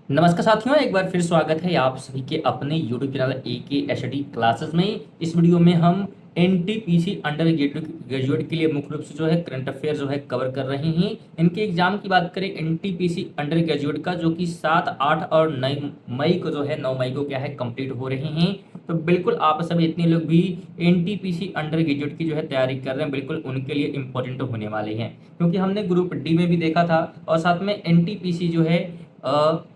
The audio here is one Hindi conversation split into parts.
नमस्कार साथियों, एक बार फिर स्वागत है आप सभी के अपने यूट्यूब चैनल AKSD क्लासेस में। इस वीडियो में हम NTPC अंडर ग्रेजुएट के लिए मुख्य रूप से जो है करंट अफेयर जो है कवर कर रहे हैं। इनके एग्जाम की बात करें NTPC अंडर ग्रेजुएट का, जो कि 7, 8 और 9 मई को जो है 9 मई को क्या है कंप्लीट हो रहे हैं। तो बिल्कुल आप सभी इतने लोग भी NTPC अंडर ग्रेजुएट की जो है तैयारी कर रहे हैं, बिल्कुल उनके लिए इंपॉर्टेंट होने वाले हैं, क्योंकि हमने ग्रुप डी में भी देखा था और साथ में NTPC जो है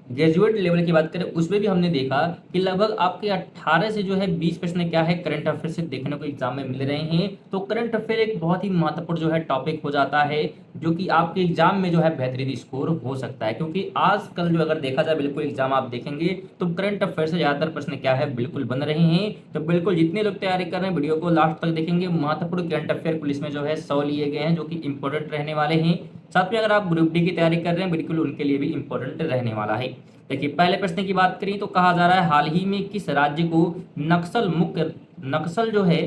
ग्रेजुएट लेवल की बात करें उसमें भी हमने देखा कि लगभग आपके 18 से जो है 20 प्रश्न क्या है करंट अफेयर से देखने को एग्जाम में मिल रहे हैं। तो करंट अफेयर एक बहुत ही महत्वपूर्ण जो है टॉपिक हो जाता है, जो कि आपके एग्जाम में जो है बेहतरीन स्कोर हो सकता है, क्योंकि आजकल जो अगर देखा जाए बिल्कुल एग्जाम आप देखेंगे तो करंट अफेयर से ज़्यादातर प्रश्न क्या है बिल्कुल बन रहे हैं। तो बिल्कुल जितने लोग तैयारी कर रहे हैं वीडियो को लास्ट तक देखेंगे। महत्वपूर्ण करंट अफेयर पुलिस में जो है 100 लिए गए हैं, जो कि इंपॉर्टेंट रहने वाले हैं। साथ में अगर आप ग्रुप डी की तैयारी कर रहे हैं बिल्कुल उनके लिए भी इंपॉर्टेंट रहने वाला है। देखिए पहले प्रश्न की बात करें तो कहा जा रहा है हाल ही में किस राज्य को नक्सल जो है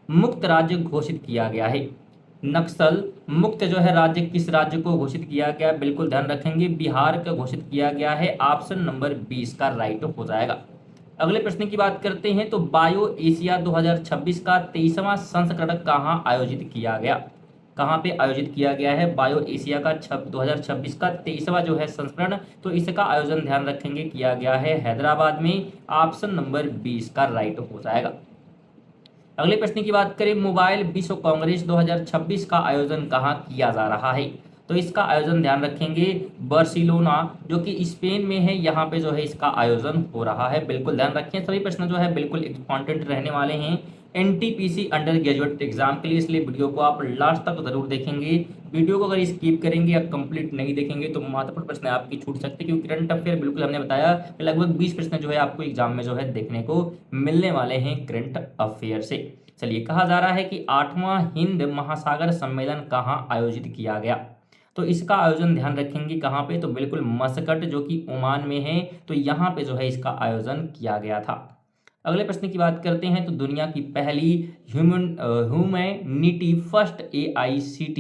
मुक्त राज्य घोषित किया गया है। नक्सल मुक्त जो है राज्य किस राज्य को घोषित किया गया, बिल्कुल ध्यान रखेंगे बिहार का घोषित किया गया है। ऑप्शन नंबर 20 का राइट हो जाएगा। अगले प्रश्न की बात करते हैं तो बायो एशिया 2026 का 23वां संस्करण कहाँ आयोजित किया गया। कहाँ पे आयोजित किया गया है बायो एशिया का 2026 का 23वां जो है संस्करण। तो इसका आयोजन ध्यान रखेंगे किया गया है हैदराबाद में। ऑप्शन नंबर 20 का राइट हो जाएगा। अगले प्रश्न की बात करें मोबाइल विश्व कांग्रेस 2026 का आयोजन कहाँ किया जा रहा है। तो इसका आयोजन ध्यान रखेंगे बार्सिलोना जो कि स्पेन में है, यहाँ पे जो है इसका आयोजन हो रहा है। बिल्कुल ध्यान रखें, सभी प्रश्न जो है बिल्कुल इंपॉर्टेंट रहने वाले हैं NTPC अंडर ग्रेजुएट एग्जाम के लिए, इसलिए वीडियो को आप लास्ट तक जरूर देखेंगे। वीडियो को अगर स्किप करेंगे या कंप्लीट नहीं देखेंगे तो महत्वपूर्ण प्रश्न आपकी छूट सकते हैं, क्योंकि करंट अफेयर बिल्कुल हमने बताया कि लगभग 20 प्रश्न जो है आपको एग्जाम में जो है देखने को मिलने वाले हैं करंट अफेयर से। चलिए, कहा जा रहा है कि 8वां हिंद महासागर सम्मेलन कहाँ आयोजित किया गया। तो इसका आयोजन ध्यान रखेंगे कहाँ पे, तो बिल्कुल मस्कट जो कि ओमान में है, तो यहाँ पे जो है इसका आयोजन किया गया था। अगले प्रश्न की बात करते हैं तो दुनिया की पहली ह्यूमैनिटी फर्स्ट AICT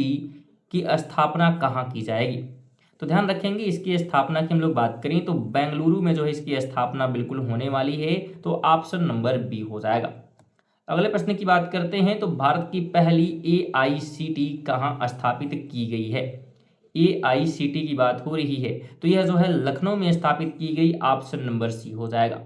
की स्थापना कहाँ की जाएगी। तो ध्यान रखेंगे इसकी स्थापना की हम लोग बात करें तो बेंगलुरु में जो है इसकी स्थापना बिल्कुल होने वाली है। तो ऑप्शन नंबर बी हो जाएगा। अगले प्रश्न की बात करते हैं तो भारत की पहली AICT कहाँ स्थापित की गई है। AICT की बात हो रही है तो यह जो है लखनऊ में स्थापित की गई। ऑप्शन नंबर सी हो जाएगा।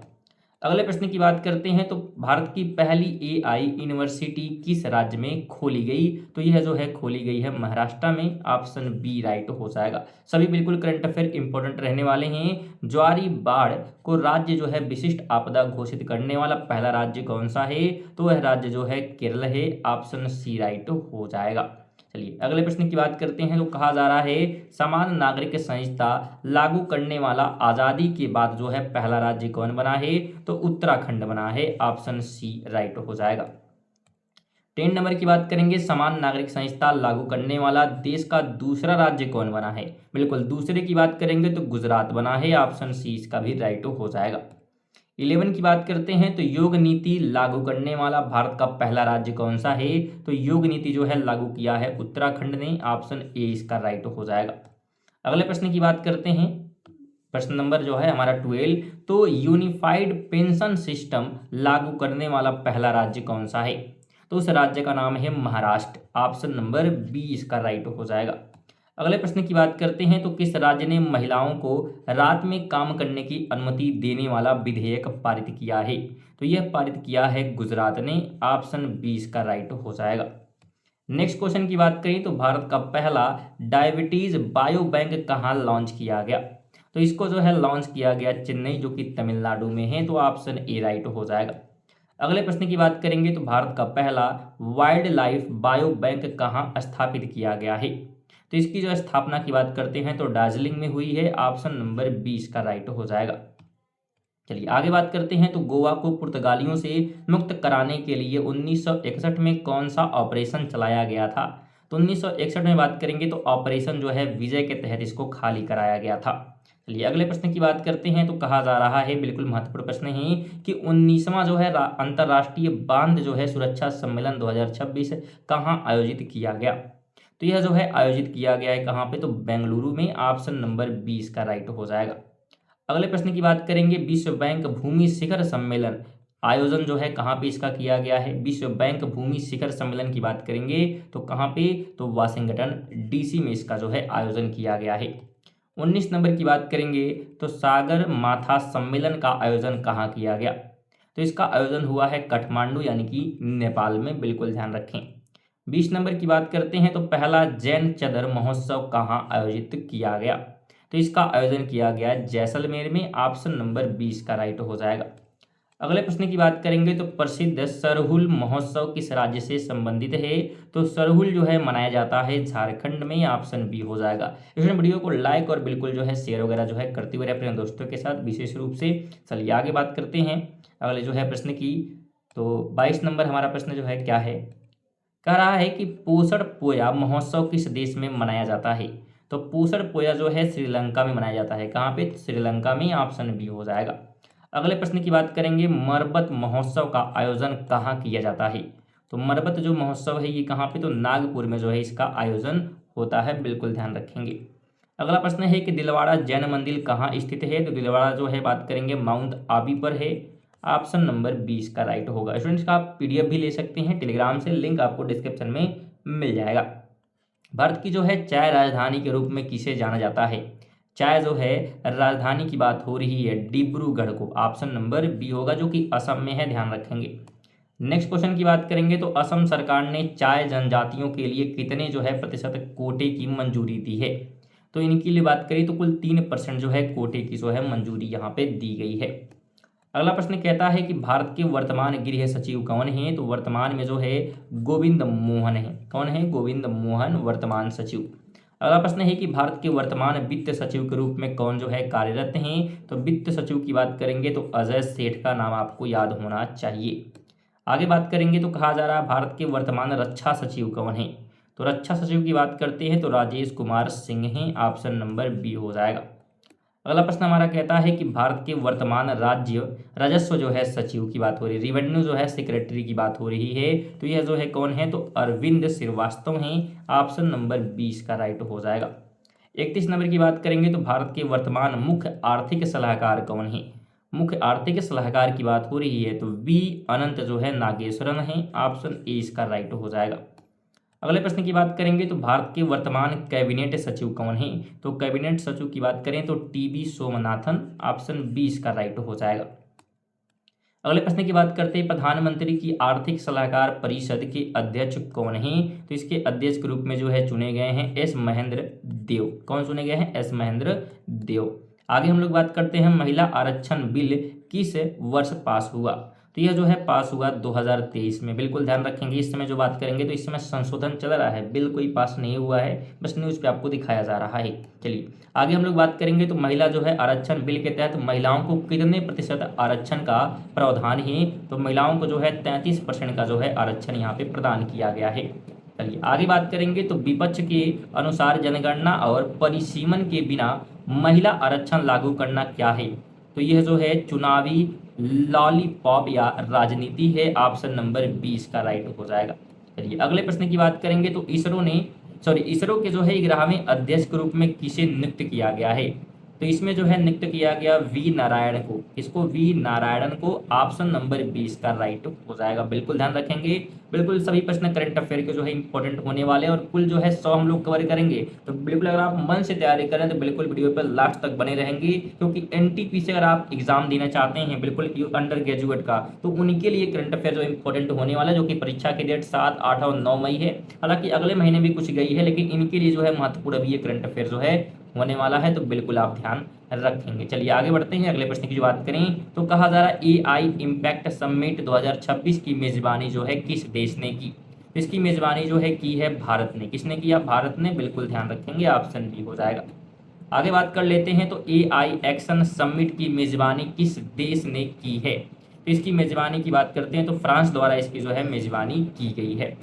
अगले प्रश्न की बात करते हैं तो भारत की पहली AI यूनिवर्सिटी किस राज्य में खोली गई। तो यह जो है खोली गई है महाराष्ट्र में। ऑप्शन बी राइट हो जाएगा। सभी बिल्कुल करंट अफेयर इंपॉर्टेंट रहने वाले हैं। ज्वारी बाढ़ को राज्य जो है विशिष्ट आपदा घोषित करने वाला पहला राज्य कौन सा है। तो वह राज्य जो है केरल है। ऑप्शन सी राइट हो जाएगा। चलिए अगले प्रश्न की बात करते हैं तो कहा जा रहा है समान नागरिक संहिता लागू करने वाला आजादी के बाद जो है पहला राज्य कौन बना है। तो उत्तराखंड बना है। ऑप्शन सी राइट हो जाएगा। 10 नंबर की बात करेंगे समान नागरिक संहिता लागू करने वाला देश का दूसरा राज्य कौन बना है। बिल्कुल दूसरे की बात करेंगे तो गुजरात बना है। ऑप्शन सी इसका भी राइट हो जाएगा। 11 की बात करते हैं तो योग नीति लागू करने वाला भारत का पहला राज्य कौन सा है। तो योग नीति जो है लागू किया है उत्तराखंड ने। ऑप्शन ए इसका राइट हो जाएगा। अगले प्रश्न की बात करते हैं, प्रश्न नंबर जो है हमारा 12, तो यूनिफाइड पेंशन सिस्टम लागू करने वाला पहला राज्य कौन सा है। तो उस राज्य का नाम है महाराष्ट्र। ऑप्शन नंबर बी इसका राइट हो जाएगा। अगले प्रश्न की बात करते हैं तो किस राज्य ने महिलाओं को रात में काम करने की अनुमति देने वाला विधेयक पारित किया है। तो यह पारित किया है गुजरात ने। ऑप्शन 20 का राइट हो जाएगा। नेक्स्ट क्वेश्चन की बात करें तो भारत का पहला डायबिटीज बायो बैंक कहाँ लॉन्च किया गया। तो इसको जो है लॉन्च किया गया चेन्नई जो कि तमिलनाडु में है। तो ऑप्शन ए राइट हो जाएगा। अगले प्रश्न की बात करेंगे तो भारत का पहला वाइल्ड लाइफ बायो बैंक कहाँ स्थापित किया गया है। तो इसकी जो स्थापना की बात करते हैं तो दार्जिलिंग में हुई है। ऑप्शन नंबर 20 का राइट हो जाएगा। चलिए आगे बात करते हैं तो गोवा को पुर्तगालियों से मुक्त कराने के लिए 1961 में कौन सा ऑपरेशन चलाया गया था। तो 1961 में बात करेंगे तो ऑपरेशन जो है विजय के तहत इसको खाली कराया गया था। चलिए अगले प्रश्न की बात करते हैं तो कहा जा रहा है, बिल्कुल महत्वपूर्ण प्रश्न है, कि 19वां जो है अंतर्राष्ट्रीय बांध जो है सुरक्षा सम्मेलन 2026 कहाँ आयोजित किया गया। तो यह जो है आयोजित किया गया है कहाँ पे, तो बेंगलुरु में। ऑप्शन नंबर 20 का राइट हो जाएगा। अगले प्रश्न की बात करेंगे, विश्व बैंक भूमि शिखर सम्मेलन आयोजन जो है कहाँ पे इसका किया गया है। विश्व बैंक भूमि शिखर सम्मेलन की बात करेंगे तो कहाँ पे, तो वाशिंगटन डीसी में इसका जो है आयोजन किया गया है। 19 नंबर की बात करेंगे तो सागर माथा सम्मेलन का आयोजन कहाँ किया गया, तो इसका आयोजन हुआ है काठमांडू यानी कि नेपाल में, बिल्कुल ध्यान रखें। 20 नंबर की बात करते हैं तो पहला जैन चदर महोत्सव कहाँ आयोजित किया गया, तो इसका आयोजन किया गया जैसलमेर में, ऑप्शन नंबर 20 का राइट हो जाएगा। अगले प्रश्न की बात करेंगे तो प्रसिद्ध सरहुल महोत्सव किस राज्य से संबंधित है, तो सरहुल जो है मनाया जाता है झारखंड में, ऑप्शन बी हो जाएगा। इसमें वीडियो को लाइक और बिल्कुल जो है शेयर वगैरह जो है करते हुए अपने दोस्तों के साथ विशेष रूप से। चलिए आगे बात करते हैं अगले जो है प्रश्न की। तो 22 नंबर हमारा प्रश्न जो है क्या है, कह रहा है कि पोषण पोया महोत्सव किस देश में मनाया जाता है, तो पोषण पोया जो है श्रीलंका में मनाया जाता है। कहाँ पे, श्रीलंका में, ऑप्शन बी हो जाएगा। अगले प्रश्न की बात करेंगे, मरबत महोत्सव का आयोजन कहाँ किया जाता है, तो मरबत जो महोत्सव है ये कहाँ पे, तो नागपुर में जो है इसका आयोजन होता है, बिल्कुल ध्यान रखेंगे। अगला प्रश्न है कि दिलवाड़ा जैन मंदिर कहाँ स्थित है, तो दिलवाड़ा जो है बात करेंगे माउंट आबू पर है, ऑप्शन नंबर 20 का राइट होगा। स्टूडेंट्स का आप पीडीएफ भी ले सकते हैं टेलीग्राम से, लिंक आपको डिस्क्रिप्शन में मिल जाएगा। भारत की जो है चाय राजधानी के रूप में किसे जाना जाता है, चाय जो है राजधानी की बात हो रही है डिब्रूगढ़ को, ऑप्शन नंबर बी होगा जो कि असम में है, ध्यान रखेंगे। नेक्स्ट क्वेश्चन की बात करेंगे तो असम सरकार ने चाय जनजातियों के लिए कितने जो है प्रतिशत कोटे की मंजूरी दी है, तो इनके लिए बात करें तो कुल 3% जो है कोटे की जो है मंजूरी यहाँ पे दी गई है। अगला प्रश्न कहता है कि भारत के वर्तमान गृह सचिव कौन है, तो वर्तमान में जो है गोविंद मोहन है। कौन है, गोविंद मोहन वर्तमान सचिव। अगला प्रश्न है कि भारत के वर्तमान वित्त सचिव के रूप में कौन जो है कार्यरत हैं, तो वित्त सचिव की बात करेंगे तो अजय सेठ का नाम आपको याद होना चाहिए। आगे बात करेंगे तो कहा जा रहा है भारत के वर्तमान रक्षा सचिव कौन है, तो रक्षा सचिव की बात करते हैं तो राजेश कुमार सिंह हैं, ऑप्शन नंबर बी हो जाएगा। अगला प्रश्न हमारा कहता है कि भारत के वर्तमान राज्य राजस्व जो है सचिव की बात हो रही है, रिवेन्यू जो है सेक्रेटरी की बात हो रही है, तो यह जो है कौन है, तो अरविंद श्रीवास्तव हैं, ऑप्शन नंबर 20 का राइट हो जाएगा। 31 नंबर की बात करेंगे तो भारत के वर्तमान मुख्य आर्थिक सलाहकार कौन है, मुख्य आर्थिक सलाहकार की बात हो रही है तो वी अनंत जो है नागेश्वरन है, ऑप्शन ए इसका राइट हो जाएगा। अगले प्रश्न की बात करेंगे तो भारत के वर्तमान कैबिनेट सचिव कौन है, तो कैबिनेट सचिव की बात करें तो टीबी सोमनाथन, ऑप्शन 20 का राइट हो जाएगा। अगले प्रश्न की बात करते हैं प्रधानमंत्री की आर्थिक सलाहकार परिषद के अध्यक्ष कौन हैं, तो इसके अध्यक्ष के रूप में जो है चुने गए हैं एस महेंद्र देव। कौन चुने गए हैं, एस महेंद्र देव। आगे हम लोग बात करते हैं महिला आरक्षण बिल किस वर्ष पास हुआ, तो यह जो है पास हुआ 2023 में, बिल्कुल ध्यान रखेंगे। इस समय जो बात करेंगे तो इस समय संशोधन चल रहा है, बिल कोई पास नहीं हुआ है, बस न्यूज़ पे आपको दिखाया जा रहा है। चलिए आगे हम लोग बात करेंगे तो महिला जो है आरक्षण बिल के तहत महिलाओं को कितने प्रतिशत आरक्षण का प्रावधान है, तो महिलाओं को जो है 33% का जो है आरक्षण यहाँ पे प्रदान किया गया है। चलिए आगे बात करेंगे तो विपक्ष के अनुसार जनगणना और परिसीमन के बिना महिला आरक्षण लागू करना क्या है, तो यह जो है चुनावी लॉलीपॉप या राजनीति है, ऑप्शन नंबर 20 का राइट हो जाएगा। चलिए अगले प्रश्न की बात करेंगे तो इसरो के जो है 11वें अध्यक्ष के रूप में किसे नियुक्त किया गया है, तो इसमें जो है नियुक्त किया गया वी नारायण को। इसको वी नारायणन को, ऑप्शन नंबर 20 का राइट हो जाएगा, बिल्कुल ध्यान रखेंगे। बिल्कुल सभी प्रश्न करंट अफेयर के जो है इंपॉर्टेंट होने वाले हैं और कुल जो है 100 हम लोग कवर करेंगे, तो बिल्कुल अगर आप मन से तैयारी करें तो बिल्कुल वीडियो पर लास्ट तक बने रहेंगे, क्योंकि एनटीपी से अगर आप एग्जाम देना चाहते हैं बिल्कुल अंडर ग्रेजुएट का, तो उनके लिए करंट अफेयर जो इंपॉर्टेंट होने वाला है, जो कि परीक्षा की डेट 7, 8 और 9 मई है। हालांकि अगले महीने भी कुछ गई है, लेकिन इनके लिए जो है महत्वपूर्ण अभी ये करंट अफेयर जो है होने वाला है, तो बिल्कुल आप ध्यान रखेंगे। चलिए आगे बढ़ते हैं। अगले प्रश्न की जो बात करें तो कहा जा रहा है एआई इम्पैक्ट समिट 2026 की मेजबानी जो है किस देश ने की, इसकी मेजबानी जो है की है भारत ने। किसने किया, भारत ने, बिल्कुल ध्यान रखेंगे, ऑप्शन बी हो जाएगा। आगे बात कर लेते हैं तो एआई एक्शन समिट की मेजबानी किस देश ने की है, तो इसकी मेजबानी की बात करते हैं तो फ्रांस द्वारा इसकी जो है मेजबानी की गई है।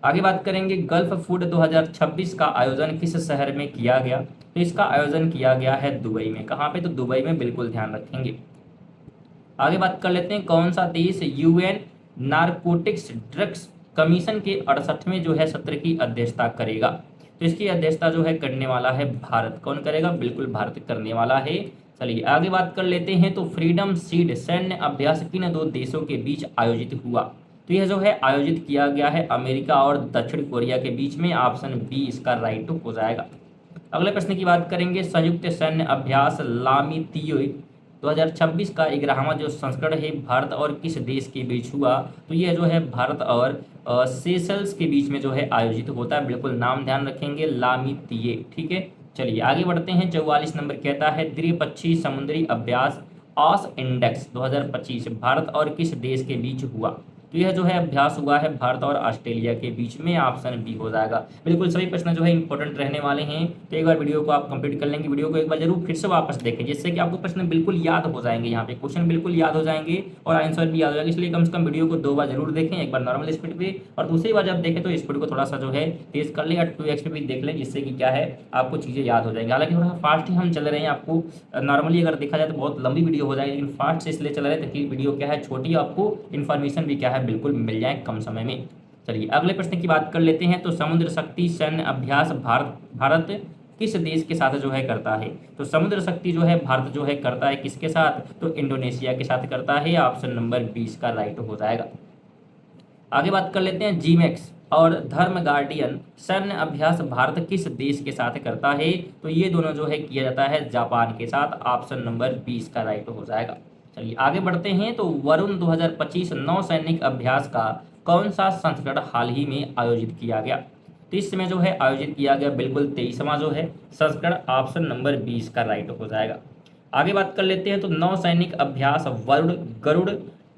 आगे बात करेंगे गल्फ फूड 2026 का आयोजन किस शहर में किया गया, तो इसका आयोजन किया गया है दुबई में। कहाँ पे, तो दुबई में, बिल्कुल ध्यान रखेंगे। आगे बात कर लेते हैं कौन सा देश यूएन नारकोटिक्स ड्रग्स कमीशन के 68वें जो है सत्र की अध्यक्षता करेगा, तो इसकी अध्यक्षता जो है करने वाला है भारत। कौन करेगा? बिल्कुल भारत करने वाला है। चलिए आगे बात कर लेते हैं। तो फ्रीडम सीड सैन्य अभ्यास किन दो देशों के बीच आयोजित हुआ? तो यह जो है आयोजित किया गया है अमेरिका और दक्षिण कोरिया के बीच में। ऑप्शन बी इसका राइट हो जाएगा। अगले प्रश्न की बात करेंगे। संयुक्त सैन्य अभ्यास लामितीय 2026 का 11वां जो संस्करण है भारत और किस देश के बीच हुआ? तो यह जो है भारत और सेशल्स के बीच में जो है आयोजित होता है। बिल्कुल नाम ध्यान रखेंगे, लामितीय। ठीक है, चलिए आगे बढ़ते हैं। 44 नंबर कहता है द्विपक्षीय समुद्री अभ्यास ऑस इंडेक्स 2025 भारत और किस देश के बीच हुआ? तो यह जो है अभ्यास हुआ है भारत और ऑस्ट्रेलिया के बीच में। ऑप्शन बी हो जाएगा। बिल्कुल सभी प्रश्न जो है इंपॉर्टेंट रहने वाले हैं। तो एक बार वीडियो को आप कंप्लीट कर लेंगे। वीडियो को एक बार जरूर फिर से वापस देखें, जिससे कि आपको प्रश्न बिल्कुल याद हो जाएंगे। यहाँ पे क्वेश्चन बिल्कुल याद हो जाएंगे और आंसर भी याद हो जाएगा। इसलिए कम से कम वीडियो को 2 बार जरूर देखें, एक बार नॉर्मल स्पीड पे और दूसरी बार जब देखें तो स्पीड को थोड़ा सा जो है तेज कर लें या 2x पे भी देख लें, जिससे कि क्या है आपको चीज़ें याद हो जाएंगी। हालांकि थोड़ा फास्ट ही हम चल रहे हैं। आपको नॉर्मली अगर देखा जाए तो बहुत लंबी वीडियो हो जाएगी, लेकिन फास्ट से इसलिए चल रहे हैं ताकि वीडियो क्या है छोटी, आपको इन्फॉर्मेशन भी क्या है बिल्कुल मिल जाए कम समय में। चलिए अगले प्रश्न की बात कर लेते हैं। तो समुद्र शक्ति सैन्य अभ्यास भारत किस देश के साथ जो है करता है? तो समुद्र शक्ति जो है भारत जो है करता है किसके साथ? तो इंडोनेशिया के साथ करता है। ऑप्शन नंबर 20 का राइट हो जाएगा। आगे बात कर लेते हैं। जीमैक्स और धर्म गार्डियन सैन्य अभ्यास भारत किस देश के साथ करता है? तो ये दोनों जो है किया जाता है जापान के साथ। ऑप्शन नंबर 20 का राइट हो जाएगा। चलिए आगे बढ़ते हैं। तो वरुण 2025 नौसैनिक अभ्यास का कौन सा संस्करण हाल ही में आयोजित किया गया? तो इस समय जो है आयोजित किया गया बिल्कुल 23वां जो है संस्करण। ऑप्शन नंबर 20 का राइट हो जाएगा। आगे बात कर लेते हैं। तो नौसैनिक अभ्यास वरुण, गरुड़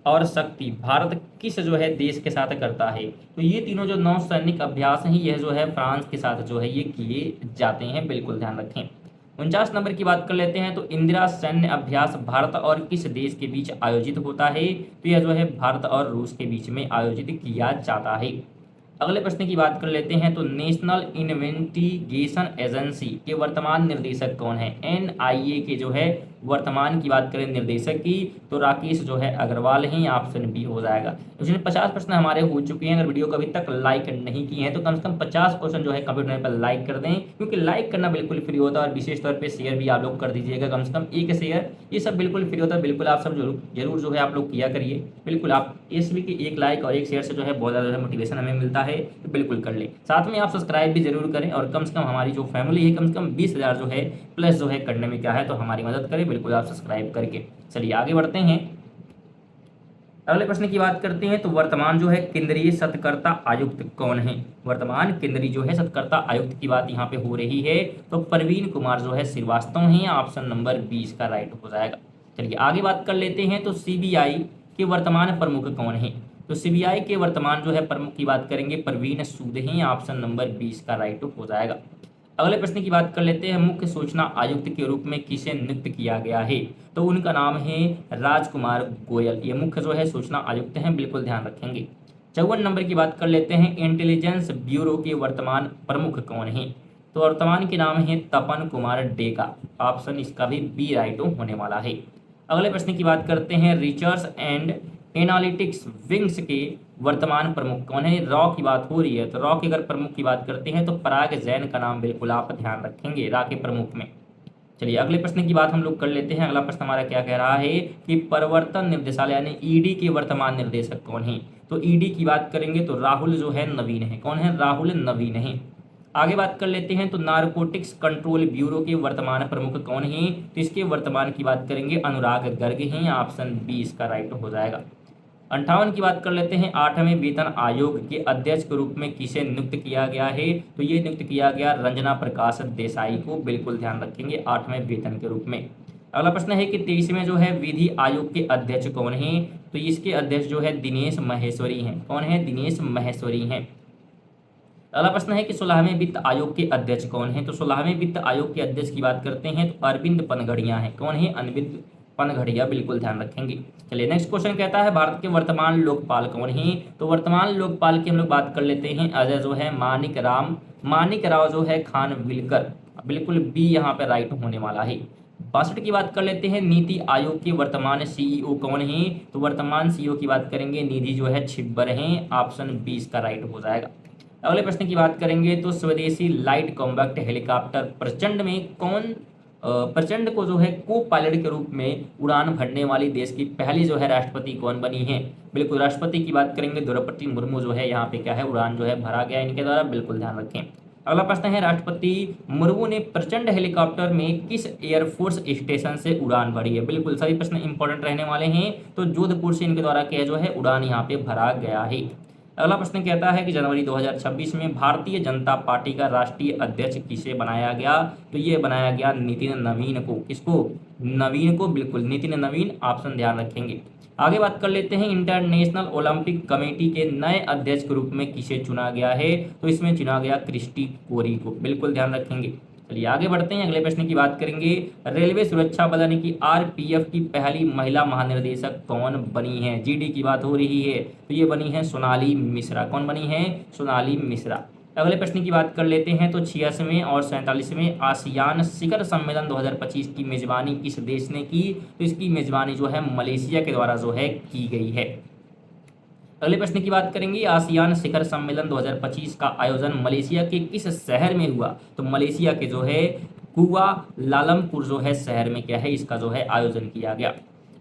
और शक्ति भारत किस जो है देश के साथ करता है? तो ये तीनों जो नौसैनिक अभ्यास हैं यह जो है फ्रांस के साथ जो है ये किए जाते हैं। बिल्कुल ध्यान रखें। 49 नंबर की बात कर लेते हैं। तो इंदिरा सैन्य अभ्यास भारत और किस देश के बीच आयोजित होता है? तो यह जो है भारत और रूस के बीच में आयोजित किया जाता है। अगले प्रश्न की बात कर लेते हैं। तो नेशनल इन्वेस्टिगेशन एजेंसी के वर्तमान निर्देशक कौन है? एनआईए के जो है वर्तमान की बात करें निर्देशक की तो राकेश जो है अग्रवाल हैं। ऑप्शन बी हो जाएगा। इसमें 50 प्रश्न हमारे हो चुके हैं। अगर वीडियो को अभी तक लाइक नहीं किए हैं तो कम से कम 50 क्वेश्चन जो है कंप्लीट होने पर लाइक कर दें, क्योंकि लाइक करना बिल्कुल फ्री होता है और विशेष तौर पर शेयर भी आप लोग कर दीजिएगा। कम से कम एक शेयर, ये सब बिल्कुल फ्री होता है। बिल्कुल आप सब जरूर जो है आप लोग किया करिए। बिल्कुल आप इसमें कि एक लाइक और एक शेयर से जो है बहुत ज़्यादा मोटिवेशन हमें मिलता है, तो बिल्कुल कर ले। साथ में आप सब्सक्राइब भी जरूर करें और कम से कम हमारी जो फैमिली है कम से कम 20,000 जो है प्लस जो है करने में क्या है तो हमारी मदद करें। बिल्कुल आप सब्सक्राइब करके। चलिए आगे बढ़ते हैं। अगले प्रश्न की बात करते हैं। तो वर्तमान जो है केंद्रीय सत्कर्ता आयुक्त कौन है? वर्तमान केंद्रीय जो है सत्कर्ता आयुक्त की बात यहाँ पे हो रही है तो प्रवीण कुमार जो है श्रीवास्तव हैं। ऑप्शन नंबर 20 का राइट हो जाएगा। चलिए आगे बात कर लेते हैं। तो सीबीआई के वर्तमान प्रमुख कौन है? तो सीबीआई के वर्तमान जो है प्रमुख की बात करेंगे प्रवीण सूद हैं। ऑप्शन नंबर 20 का राइट हो जाएगा। अगले प्रश्न की बात कर लेते हैं। मुख्य सूचना आयुक्त के रूप में किसे नियुक्त किया गया है? तो उनका नाम है राजकुमार गोयल। ये मुख्य जो है सूचना आयुक्त हैं। बिल्कुल ध्यान रखेंगे। 54 नंबर की बात कर लेते हैं। इंटेलिजेंस ब्यूरो के वर्तमान प्रमुख कौन है? तो वर्तमान के नाम है तपन कुमार डेका। ऑप्शन इसका भी बी राइट होने वाला है। अगले प्रश्न की बात करते हैं। रिसर्च एंड एनालिटिक्स विंग्स के वर्तमान प्रमुख कौन है? रॉ की बात हो रही है तो रॉ के अगर प्रमुख की बात करते हैं तो पराग जैन का नाम बिल्कुल आप ध्यान रखेंगे रॉ के प्रमुख में। चलिए अगले प्रश्न की बात हम लोग कर लेते हैं। अगला प्रश्न हमारा क्या कह रहा है कि प्रवर्तन निर्देशालय यानी ईडी के वर्तमान निर्देशक कौन है? तो ईडी की बात करेंगे तो राहुल जो है नवीन है। कौन है? राहुल नवीन है। आगे बात कर लेते हैं। तो नारकोटिक्स कंट्रोल ब्यूरो के वर्तमान प्रमुख कौन है? तो इसके वर्तमान की बात करेंगे अनुराग गर्ग हैं। ऑप्शन 20 का राइट हो जाएगा। 58 की बात कर लेते हैं। 8वें वेतन आयोग के अध्यक्ष के रूप में किसे नियुक्त किया गया है? तो ये नियुक्त किया गया रंजना प्रकाश देसाई को। बिल्कुल ध्यान रखेंगे 8वें वेतन के रूप में। अगला प्रश्न है कि 23वें जो है विधि आयोग के अध्यक्ष कौन है? तो इसके अध्यक्ष जो है दिनेश महेश्वरी हैं। कौन है? दिनेश महेश्वरी हैं। अगला प्रश्न है कि 16वें वित्त आयोग के अध्यक्ष कौन है? तो 16वें वित्त आयोग के अध्यक्ष की बात करते हैं तो अरविंद पनघड़िया हैं। कौन है? अरविंद पनघड़िया। बिल्कुल ध्यान रखेंगे। चलिए नेक्स्ट क्वेश्चन कहता है भारत के वर्तमान लोकपाल कौन है? तो वर्तमान लोकपाल की हम लोग बात कर लेते हैं। अजय जो है मानिक राव जो है खानविलकर। बिल्कुल बी यहाँ पे राइट होने वाला है। 62 की बात कर लेते हैं। नीति आयोग के वर्तमान सीईओ कौन है? तो वर्तमान सीईओ की बात करेंगे निधि जो है छिब्बर हैं। ऑप्शन 20 का राइट हो जाएगा। अगले प्रश्न की बात करेंगे तो स्वदेशी लाइट कॉम्बैक्ट हेलीकॉप्टर प्रचंड में कौन प्रचंड को जो है को पायलट के रूप में उड़ान भरने वाली देश की पहली जो है राष्ट्रपति कौन बनी है? बिल्कुल राष्ट्रपति की बात करेंगे द्रौपदी मुर्मू जो है यहाँ पे क्या है उड़ान जो है भरा गया इनके द्वारा, बिल्कुल ध्यान रखें। अगला प्रश्न है राष्ट्रपति मुर्मू ने प्रचंड हेलीकॉप्टर में किस एयरफोर्स स्टेशन से उड़ान भरी है? बिल्कुल सभी प्रश्न इंपॉर्टेंट रहने वाले हैं। तो जोधपुर से इनके द्वारा क्या जो है उड़ान यहाँ पे भरा गया है। अगला प्रश्न कहता है कि जनवरी 2026 में भारतीय जनता पार्टी का राष्ट्रीय अध्यक्ष किसे बनाया गया? तो ये बनाया गया नितिन नवीन को। किसको? नवीन को, बिल्कुल नितिन नवीन, ऑप्शन ध्यान रखेंगे। आगे बात कर लेते हैं इंटरनेशनल ओलंपिक कमेटी के नए अध्यक्ष के रूप में किसे चुना गया है? तो इसमें चुना गया क्रिस्टी कोरी को, बिल्कुल ध्यान रखेंगे। चलिए आगे बढ़ते हैं, अगले प्रश्न की बात करेंगे। रेलवे सुरक्षा बल यानी कि आरपीएफ की पहली महिला महानिर्देशक कौन बनी है? जीडी की बात हो रही है, तो ये बनी है सोनाली मिश्रा। कौन बनी है? सोनाली मिश्रा। अगले प्रश्न की बात कर लेते हैं तो 86वें और 47वें आसियान शिखर सम्मेलन 2025 की मेजबानी किस देश ने की? तो इसकी मेजबानी जो है मलेशिया के द्वारा जो है की गई है। अगले प्रश्न की बात करेंगे, आसियान शिखर सम्मेलन 2025 का आयोजन मलेशिया के किस शहर में हुआ? तो मलेशिया के जो है कुआलालंपुर जो है शहर में क्या है इसका जो है आयोजन किया गया।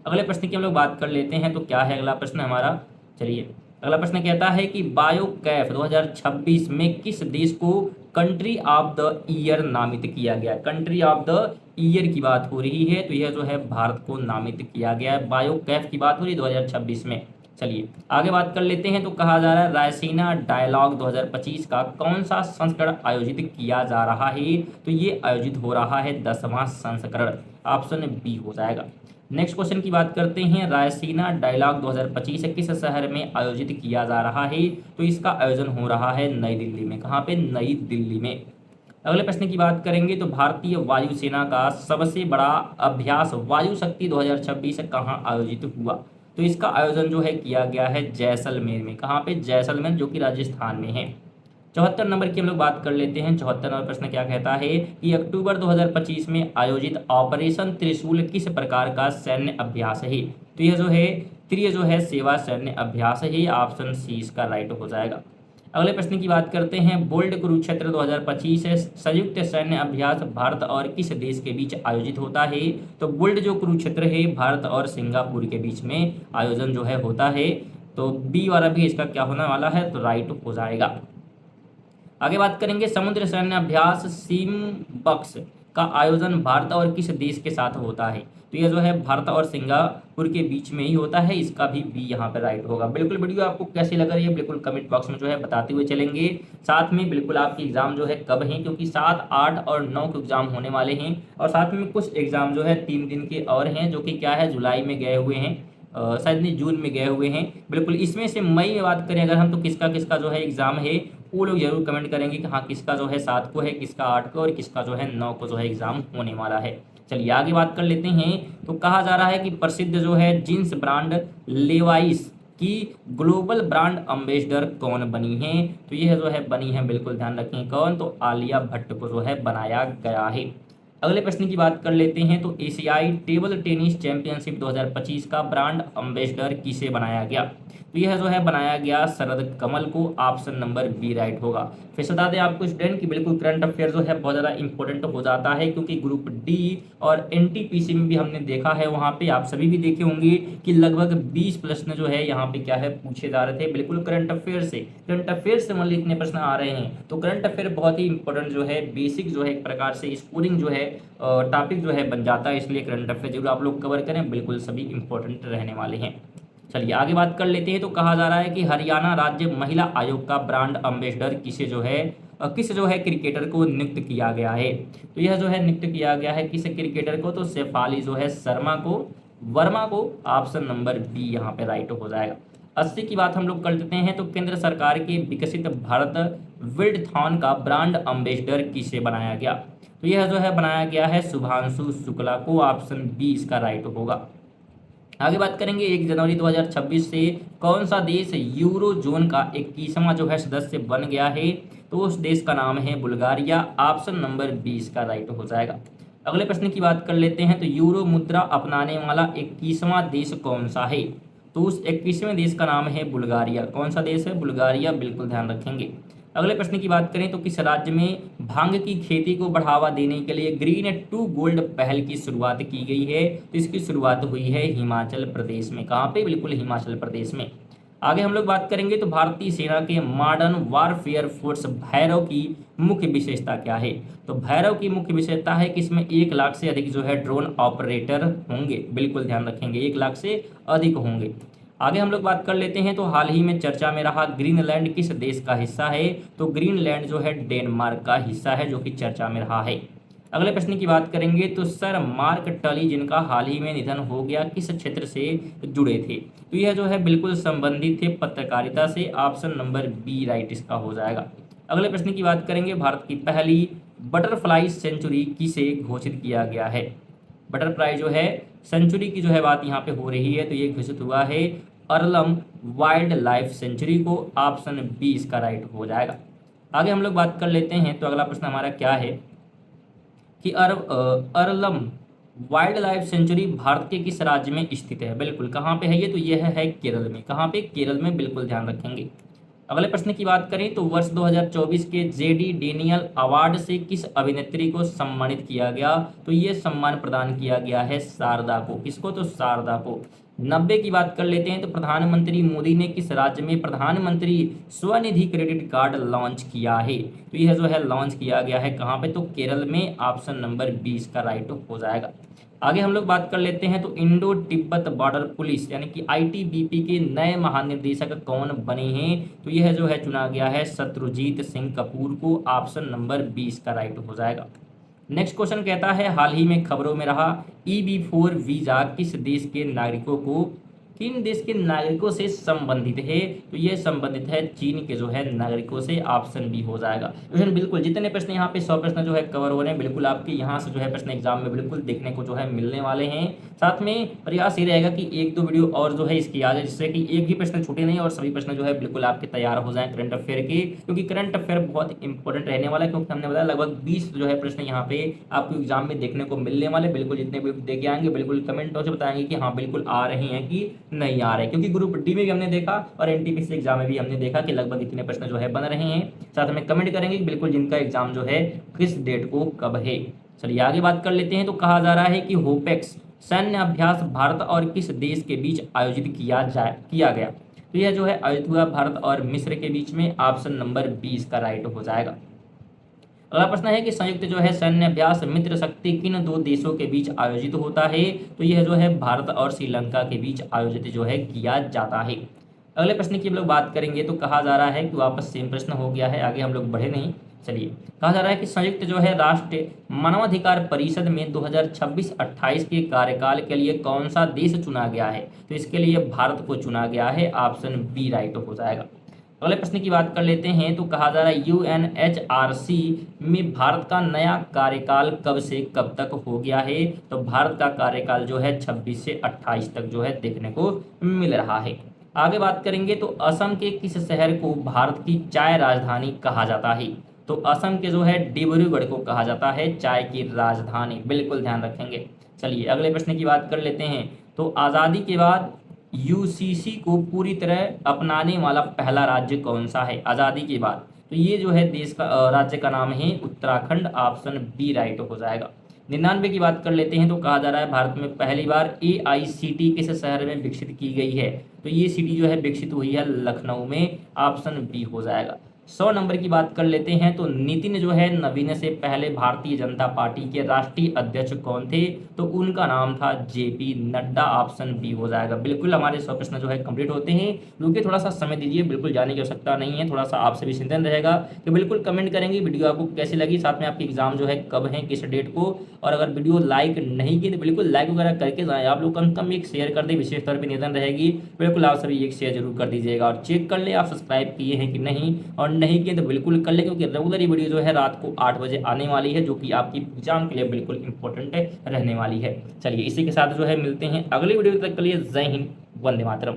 अगले प्रश्न की हम लोग बात कर लेते हैं तो क्या है अगला प्रश्न हमारा। चलिए अगला प्रश्न कहता है कि बायोकैफ 2026 में किस देश को कंट्री ऑफ द ईयर नामित किया गया? कंट्री ऑफ द ईयर की बात हो रही है, तो यह जो है भारत को नामित किया गया है। बायोकैफ की बात हो रही है 2026 में। चलिए आगे बात कर लेते हैं तो कहा जा रहा है रायसीना डायलॉग 2025 का कौन सा संस्करण आयोजित किया जा रहा है? तो ये आयोजित हो रहा है 10वां संस्करण, ऑप्शन बी हो जाएगा। नेक्स्ट क्वेश्चन की बात करते हैं, रायसीना डायलॉग 2025 किस शहर में आयोजित किया जा रहा है? तो इसका आयोजन हो रहा है नई दिल्ली में। कहाँ पे? नई दिल्ली में। अगले प्रश्न की बात करेंगे तो भारतीय वायुसेना का सबसे बड़ा अभ्यास वायु शक्ति 2026 कहाँ आयोजित हुआ? तो इसका आयोजन जो है किया गया है जैसलमेर में। कहाँ पे? जैसलमेर, जो कि राजस्थान में है। 74 नंबर की हम लोग बात कर लेते हैं। 74 नंबर प्रश्न क्या कहता है कि अक्टूबर 2025 में आयोजित ऑपरेशन त्रिशूल किस प्रकार का सैन्य अभ्यास है? तो यह जो है त्रिय जो है सेवा सैन्य अभ्यास है, ऑप्शन सी इसका राइट हो जाएगा। अगले प्रश्न की बात करते हैं, बोल्ड कुरुक्षेत्र 2025 संयुक्त सैन्य अभ्यास भारत और किस देश के बीच आयोजित होता है? तो बोल्ड जो कुरुक्षेत्र है भारत और सिंगापुर के बीच में आयोजन जो है होता है। तो बी वाला भी इसका क्या होने वाला है? तो राइट हो जाएगा। आगे बात करेंगे, समुद्र सैन्य अभ्यास सिम्बक्स का आयोजन भारत और किस देश के साथ होता है? तो यह जो है भारत और सिंगापुर के बीच में ही होता है, इसका भी बी यहाँ पे राइट होगा। बिल्कुल वीडियो आपको कैसी लग रही है बिल्कुल कमेंट बॉक्स में जो है बताते हुए चलेंगे। साथ में बिल्कुल आपकी एग्जाम जो है कब है, क्योंकि 7, 8 और 9 के एग्जाम होने वाले हैं और साथ में कुछ एग्जाम जो है 3 दिन के और हैं, जो कि क्या है जुलाई में गए हुए हैं, शायद नहीं जून में गए हुए हैं। बिल्कुल इसमें से मई में बात करें अगर हम, तो किसका किसका जो है एग्जाम है वो लोग जरूर कमेंट करेंगे कि हाँ किसका जो है 7 को है, किसका 8 को और किसका जो है 9 को जो है एग्जाम होने वाला है। चलिए आगे बात कर लेते हैं तो कहा जा रहा है कि प्रसिद्ध जो है जींस ब्रांड लेवाइस की ग्लोबल ब्रांड एम्बेसडर कौन बनी है? तो यह जो है बनी है, बिल्कुल ध्यान रखें कौन, तो आलिया भट्ट को जो है बनाया गया है। अगले प्रश्न की बात कर लेते हैं तो एशियाई टेबल टेनिस चैंपियनशिप 2025 का ब्रांड एम्बेसडर किसे बनाया गया? तो यह जो है बनाया गया शरद कमल को, ऑप्शन नंबर बी राइट होगा। फिर बता दें आपको स्टूडेंट कि बिल्कुल करंट अफेयर जो है बहुत ज़्यादा इंपॉर्टेंट हो जाता है, क्योंकि ग्रुप डी और एनटीपीसी में भी हमने देखा है, वहाँ पे आप सभी भी देखे होंगे कि लगभग 20 प्रश्न जो है यहाँ पे क्या है पूछे जा रहे थे बिल्कुल करंट अफेयर से। करंट अफेयर से मतलब इतने प्रश्न आ रहे हैं, तो करंट अफेयर बहुत ही इंपॉर्टेंट जो है, बेसिक जो है एक प्रकार से स्कोरिंग जो है टॉपिक जो है बन जाता है, इसलिए करंट अफेयर जरूर आप लोग कवर करें, बिल्कुल सभी इंपॉर्टेंट रहने वाले हैं। चलिए आगे बात कर लेते हैं तो कहा जा रहा है कि हरियाणा राज्य महिला आयोग का ब्रांड एम्बेसडर किस जो है क्रिकेटर को नियुक्त किया गया है? तो यह जो है नियुक्त किया गया है किस क्रिकेटर को? तो शेफाली जो है वर्मा को, ऑप्शन नंबर बी यहाँ पे राइट हो जाएगा। 80 की बात हम लोग कर लेते हैं तो केंद्र सरकार के विकसित भारत विल्डथॉन का ब्रांड एम्बेसडर किसे बनाया गया? तो यह जो है बनाया गया है शुभांशु शुक्ला को, ऑप्शन बी इसका राइट होगा। आगे बात करेंगे 1 जनवरी 2026 से कौन सा देश यूरो जोन का 21वां जो है सदस्य बन गया है? तो उस देश का नाम है बुल्गारिया, ऑप्शन नंबर 20 का राइट हो जाएगा। अगले प्रश्न की बात कर लेते हैं तो यूरो मुद्रा अपनाने वाला 21वां देश कौन सा है? तो उस 21वें देश का नाम है बुल्गारिया। कौन सा देश है? बुल्गारिया, बिल्कुल ध्यान रखेंगे। अगले प्रश्न की बात करें तो किस राज्य में भांग की खेती को बढ़ावा देने के लिए ग्रीन टू गोल्ड पहल की शुरुआत की गई है? तो इसकी शुरुआत हुई है हिमाचल प्रदेश में। कहाँ पे? बिल्कुल हिमाचल प्रदेश में। आगे हम लोग बात करेंगे तो भारतीय सेना के मॉडर्न वारफेयर फोर्स भैरव की मुख्य विशेषता क्या है? तो भैरव की मुख्य विशेषता है कि इसमें 1 लाख से अधिक जो है ड्रोन ऑपरेटर होंगे। बिल्कुल ध्यान रखेंगे, 1 लाख से अधिक होंगे। आगे हम लोग बात कर लेते हैं तो हाल ही में चर्चा में रहा ग्रीनलैंड किस देश का हिस्सा है? तो ग्रीनलैंड जो है डेनमार्क का हिस्सा है, जो कि चर्चा में रहा है। अगले प्रश्न की बात करेंगे तो सर मार्क टली जिनका हाल ही में निधन हो गया किस क्षेत्र से जुड़े थे? तो यह जो है बिल्कुल संबंधित थे पत्रकारिता से। ऑप्शन नंबर बी राइट इसका हो जाएगा। अगले प्रश्न की बात करेंगे भारत की पहली बटरफ्लाई सेंचुरी किसे घोषित किया गया है? बटरफ्लाई जो है सेंचुरी की जो है बात यहाँ पे हो रही है, तो ये घोषित हुआ है अरलम वाइल्ड लाइफ सेंचुरी को। ऑप्शन बी इसका राइट हो जाएगा। आगे हम लोग बात कर लेते हैं तो अगला प्रश्न हमारा क्या है कि Aralam wild life sanctuary Bharat के किस राज्य में स्थित है? बिल्कुल कहाँ पे है ये? तो यह है केरल में। कहाँ पे? केरल में। बिल्कुल ध्यान रखेंगे। अगले प्रश्न की बात करें तो वर्ष 2024 के जेडी डेनियल अवार्ड से किस अभिनेत्री को सम्मानित किया गया? तो ये सम्मान प्रदान किया गया है शारदा को। किसको? तो शारदा को। 90 की बात कर लेते हैं तो प्रधानमंत्री मोदी ने किस राज्य में प्रधानमंत्री स्वनिधि क्रेडिट कार्ड लॉन्च किया है? तो यह जो है लॉन्च किया गया है कहाँ पे? तो केरल में। ऑप्शन नंबर 20 का राइट हो जाएगा। आगे हम लोग बात कर लेते हैं तो इंडो तिब्बत बॉर्डर पुलिस यानी कि आईटीबीपी के नए महानिर्देशक कौन बने हैं? तो यह जो है चुना गया है शत्रुजीत सिंह कपूर को। ऑप्शन नंबर 20 का राइट हो जाएगा। नेक्स्ट क्वेश्चन कहता है हाल ही में खबरों में रहा EB4 वीजा किस देश के नागरिकों को किन देश के नागरिकों से संबंधित है? तो ये संबंधित है चीन के जो है नागरिकों से। ऑप्शन बी हो जाएगा। क्वेश्चन बिल्कुल जितने प्रश्न यहाँ पे 100 प्रश्न जो है कवर हो रहे हैं, बिल्कुल आपके यहाँ से जो है प्रश्न एग्जाम में बिल्कुल देखने को जो है मिलने वाले हैं। साथ में प्रयास ये रहेगा कि 1-2 वीडियो और जो है इसकी आ जाए, जिससे कि एक भी प्रश्न छूटे नहीं और सभी प्रश्न जो है बिल्कुल आपके तैयार हो जाए करंट अफेयर के, क्योंकि करंट अफेयर बहुत इंपॉर्टेंट रहने वाला है। क्योंकि हमने बताया लगभग 20 जो है प्रश्न यहाँ पे आपको एग्जाम में देखने को मिलने वाले। बिल्कुल जितने भी देखे आएंगे बिल्कुल कमेंटों से बताएंगे कि हाँ बिल्कुल आ रहे हैं कि नहीं आ रहे, क्योंकि ग्रुप डी में भी हमने देखा और एनटीपीसी एग्जाम में भी हमने देखा कि लगभग इतने प्रश्न जो है बन रहे हैं। साथ में कमेंट करेंगे बिल्कुल जिनका एग्जाम जो है किस डेट को कब है। चलिए आगे बात कर लेते हैं तो कहा जा रहा है कि होपेक्स सैन्य अभ्यास भारत और किस देश के बीच आयोजित किया गया? तो यह जो है आयोजित हुआ भारत और मिस्र के बीच में। ऑप्शन नंबर 20 का राइट हो जाएगा। अगला प्रश्न है कि संयुक्त जो है सैन्य अभ्यास मित्र शक्ति किन 2 देशों के बीच आयोजित होता है? तो यह जो है भारत और श्रीलंका के बीच आयोजित जो है किया जाता है। अगले प्रश्न की हम लोग बात करेंगे तो कहा जा रहा है कि वापस सेम प्रश्न हो गया है, आगे हम लोग बढ़े नहीं। चलिए कहा जा रहा है कि संयुक्त जो है राष्ट्र मानवाधिकार परिषद में 2026-28 के कार्यकाल के लिए कौन सा देश चुना गया है? तो इसके लिए भारत को चुना गया है। ऑप्शन बी राइट हो जाएगा। अगले प्रश्न की बात कर लेते हैं तो कहा जा रहा है UNHRC में भारत का नया कार्यकाल कब से कब तक हो गया है? तो भारत का कार्यकाल जो है 26 से 28 तक जो है देखने को मिल रहा है। आगे बात करेंगे तो असम के किस शहर को भारत की चाय राजधानी कहा जाता है? तो असम के जो है डिब्रूगढ़ को कहा जाता है चाय की राजधानी। बिल्कुल ध्यान रखेंगे। चलिए अगले प्रश्न की बात कर लेते हैं तो आज़ादी के बाद UCC को पूरी तरह अपनाने वाला पहला राज्य कौन सा है आज़ादी के बाद? तो ये जो है देश का राज्य का नाम है उत्तराखंड। ऑप्शन बी राइट हो जाएगा। 99 की बात कर लेते हैं तो कहा जा रहा है भारत में पहली बार AICT किस शहर में विकसित की गई है? तो ये सिटी जो है विकसित हुई है लखनऊ में। ऑप्शन बी हो जाएगा। 100 नंबर की बात कर लेते हैं तो नितिन जो है नवीन से पहले भारतीय जनता पार्टी के राष्ट्रीय अध्यक्ष कौन थे? तो उनका नाम था JP नड्डा। ऑप्शन बी हो जाएगा। बिल्कुल हमारे 100 प्रश्न जो है कंप्लीट होते हैं। रुकिए थोड़ा सा समय दीजिए, बिल्कुल जाने की आवश्यकता नहीं है। थोड़ा सा आपसे भी चिंतन रहेगा कि बिल्कुल कमेंट करेंगे वीडियो आपको कैसी लगी, साथ में आपकी एग्जाम जो है कब है किस डेट को। और अगर वीडियो लाइक नहीं की तो बिल्कुल लाइक वगैरह करके जाए। आप लोग कम से कम एक शेयर कर दें, विशेष तौर पर निवेदन रहेगी। बिल्कुल आप सभी एक शेयर जरूर कर दीजिएगा और चेक कर ले आप सब्सक्राइब किए हैं कि नहीं, और नहीं किए तो बिल्कुल कर ले, क्योंकि रेगुलर ये वीडियो जो है रात को 8 बजे आने वाली है, जो कि आपकी एग्जाम के लिए बिल्कुल इंपॉर्टेंट रहने वाली है। चलिए इसी के साथ जो है मिलते हैं अगली वीडियो तक के लिए। जय हिंद, वंदे मातरम।